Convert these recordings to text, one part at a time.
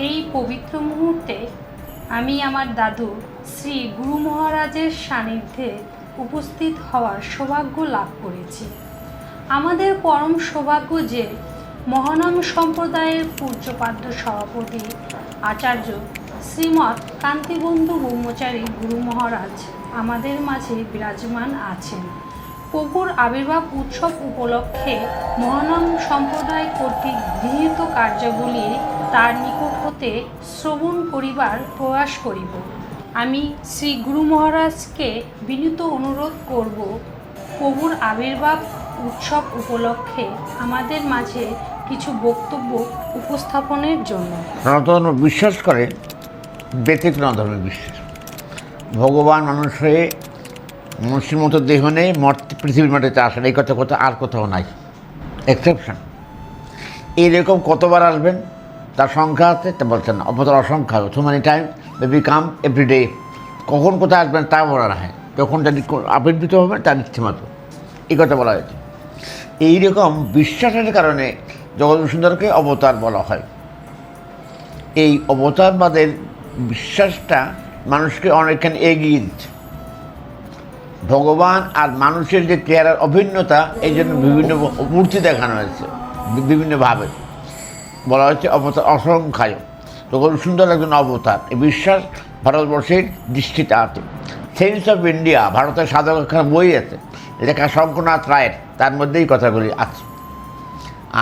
এই পবিত্র মুহূর্তে আমি আমার দাদু শ্রী গুরু মহারাজের সান্নিধ্যে উপস্থিত হওয়ার সৌভাগ্য লাভ করেছি। আমাদের পরম সৌভাগ্য যে মহানাম সম্প্রদায়ের পূজ্যপাদ্য সভাপতি আচার্য শ্রীমৎ কান্তিবন্ধু ব্রহ্মচারী গুরু মহারাজ আমাদের মাঝে বিরাজমান আছেন। প্রভুর আবির্ভাব উৎসব উপলক্ষে মহানাম সম্প্রদায় কর্তৃক গৃহীত কার্যাবলী তার নিকট হতে শ্রবণ করিবার প্রয়াস করিব। আমি শ্রী গুরু মহারাজকে বিনীত অনুরোধ করব, প্রভুর আবির্ভাব উৎসব উপলক্ষে আমাদের মাঝে কিছু বক্তব্য উপস্থাপনের জন্য। সনাতন বিশ্বাস করে ব্যতিক্রম ধর্মে বিশ্বাস। ভগবান মানুষ হয়ে মানুষের মতো দেহ নেই, পৃথিবীর মাটিতে আসেন, এই কথা আর কোথাও নাই, এক্সেপশন। এইরকম কতবার আসবেন তার সংখ্যা আছে, তা বলছেন না, অপতার অসংখ্য, too many time they become everyday. কখন কোথায় আসবেন তা বলা না হয়, যখন যদি আবির্ভূত হবেন তার ইচ্ছে মতো, এই কথা বলা হয়েছে। এইরকম বিশ্বাসের কারণে জগৎ সুন্দরকে অবতার বলা হয়। এই অবতারবাদের বিশ্বাসটা মানুষকে অনেকখানি এগিয়ে দিচ্ছে। ভগবান আর মানুষের যে চেহারার অভিন্নতা, এই জন্য বিভিন্ন মূর্তি দেখানো হয়েছে, বিভিন্নভাবে বলা হয়েছে অবতার অসংখ্যায়। তখন সুন্দর একজন অবতার, এই বিশ্বাস ভারতবর্ষের দৃষ্টিতে আছে। সেন্স অফ ইন্ডিয়া, ভারতের সাধক একখানা বই আছে লেখা শঙ্করনাথ রায়ের, তার মধ্যেই কথাগুলি আছে।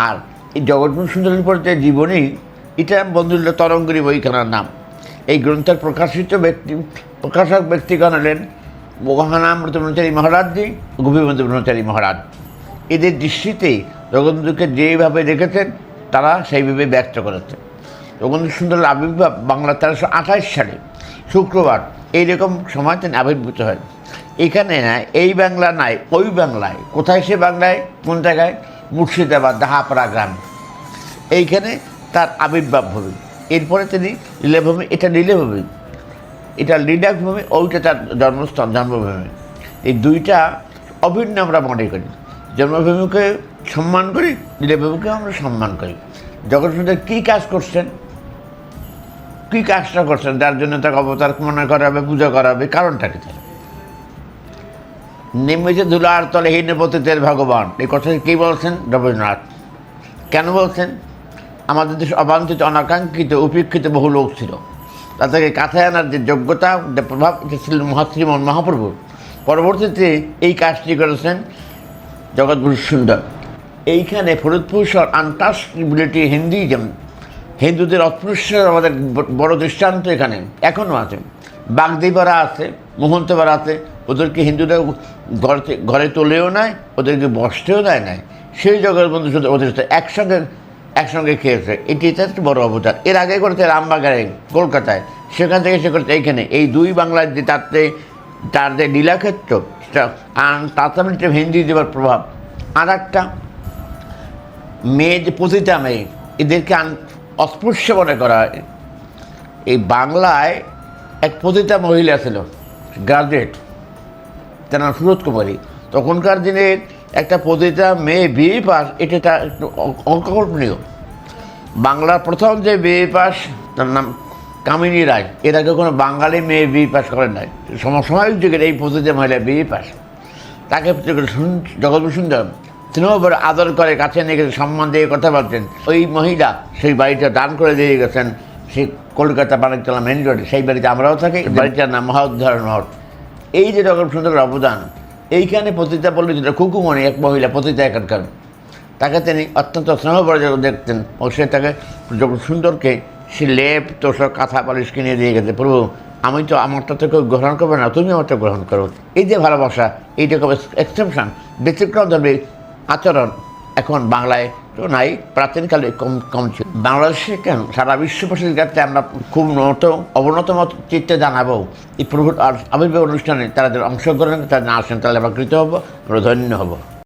আর এই জগৎগুরু সুন্দরের পর যে জীবনী, এটা বন্ধুল্লাহ তরঙ্গিনী বইখানার নাম। এই গ্রন্থের প্রকাশক ব্যক্তিগণ হলেন মহানামৃত ব্রহ্মচারী মহারাজজি, গোপীবন্ধু ব্রহ্মচারী মহারাজ। এদের দৃষ্টিতে জগৎবন্ধুকে যেভাবে দেখেছেন তারা সেইভাবে ব্যক্ত করেছেন। জগৎবন্ধু সুন্দরের আবির্ভাব বাংলা 1328 সালে শুক্রবার এইরকম সময় তিনি আবির্ভূত হয়। এখানে না, এই বাংলা নাই, ওই বাংলায়। কোথায় সে বাংলায়? কোন জায়গায়? মুর্শিদাবাদ দাহাপাড়া গ্রাম, এইখানে তার আবির্ভাব ভূমি। এরপরে তিনি লীলাভূমি, এটা লীলাভূমি, এটা লীলাভূমি, ওইটা তার জন্মস্থান, জন্মভূমি। এই দুইটা অভিন্ন আমরা মনে করি। জন্মভূমিকে সম্মান করি, লীলাভূমিকে আমরা সম্মান করি। জগৎ সুন্দর কী কাজ করছেন, কী কাজটা করছেন, যার জন্য তাকে অবতার মনে করা হবে, পূজা করা হবে, কারণটা কি? তার নেমেছে ধুলার তলে হীনপতিতের ভগবান, এই কথা কী বলছেন রবীন্দ্রনাথ। কেন বলছেন? আমাদের দেশে অবাঞ্ছিত, অনাকাঙ্ক্ষিত, উপেক্ষিত বহু লোক ছিল, তাদেরকে কাথায় আনার যে যোগ্যতা, যে প্রভাব, এটা ছিল শ্রীমন মহাপ্রভু। পরবর্তীতে এই কাজটি করেছেন জগৎগুরু সুন্দর। এইখানে ফরিদপুর শহর আনটাচবিলিটি হিন্দুইজম, হিন্দুদের অস্পৃশ্যের আমাদের বড় দৃষ্টান্ত এখানে এখনও আছে। বাগদিপাড়া আছে, মোহন্তপাড়া আছে, ওদেরকে হিন্দুরা ঘরে তোলেও নেয়, ওদেরকে বসতেও দেয় নাই। সেই জগৎবন্ধু সুন্দর ওদের সাথে একসঙ্গে খেয়েছে। এটি একটা বড় অবতার। এর আগে করেছে রামবাগানে কলকাতায়, সেখান থেকে সে করেছে এইখানে। এই দুই বাংলার যে তার যে লীলাক্ষেত্র, তাতে হিন্দি দেবার প্রভাব। আর একটা মেয়ে, যে পতিতা মেয়ে, এদেরকে অস্পৃশ্য মনে করা হয়। এই বাংলায় এক পতিতা মহিলা ছিল, গ্রাজুয়েট, তার নাম সুরত কুমারী। তখনকার দিনের একটা পতিতা মেয়ে বিএ পাস, এটা তার একটু অকল্পনীয়। বাংলার প্রথম যে বিএ পাস, তার নাম কামিনী রায়। এর আগে কোনো বাঙালি মেয়ে বিএ পাস করেন নাই। সমসাময়িক যুগের এই পতিতা মহিলা বিএ পাস, তাকে জগৎবন্ধু সুন্দর তিনিও বড় আদর করে, কাছে নিয়ে গেছে, সম্মান দিয়ে কথা বলছেন। ওই মহিলা সেই বাড়িটা দান করে দিয়ে গেছেন, সেই কলকাতা বাণিজ্যতলা মেন রোডে। সেই বাড়িতে আমরাও থাকি, বাড়িটার নাম মহোদ্ধারণ মঠ। এই যে জগৎবন্ধু সুন্দরের অবদান, এইখানে পতিতা বললে যেটা খুকুমণি, এক মহিলা পতিতা এখানকার, তাকে তিনি অত্যন্ত স্নেহভরে দেখতেন। ও সে তাকে জগৎবন্ধু সুন্দরকে সে লেপ, তোষক, কাঁথা, পালিশ কিনে দিয়ে গেছে। প্রভু, আমি তো আমারটা তো কেউ গ্রহণ করবে না, তুমি আমারটা গ্রহণ করো। এই যে ভালোবাসা, এইটা খুব এক্সেপশন, ব্যতিক্রম ধর্মী আচরণ এখন বাংলায় তো নাই, প্রাচীনকালে কম ছিল। বাংলাদেশে কেন, সারা বিশ্ববাসীর কাছে আমরা খুব অবনত চিত্তে জানাবো এই প্রভুর আবির্ভাব অনুষ্ঠানে তারা অংশগ্রহণ, তারা না আসেন, তাহলে আমরা কৃত হবো, আমরা ধন্য হবো।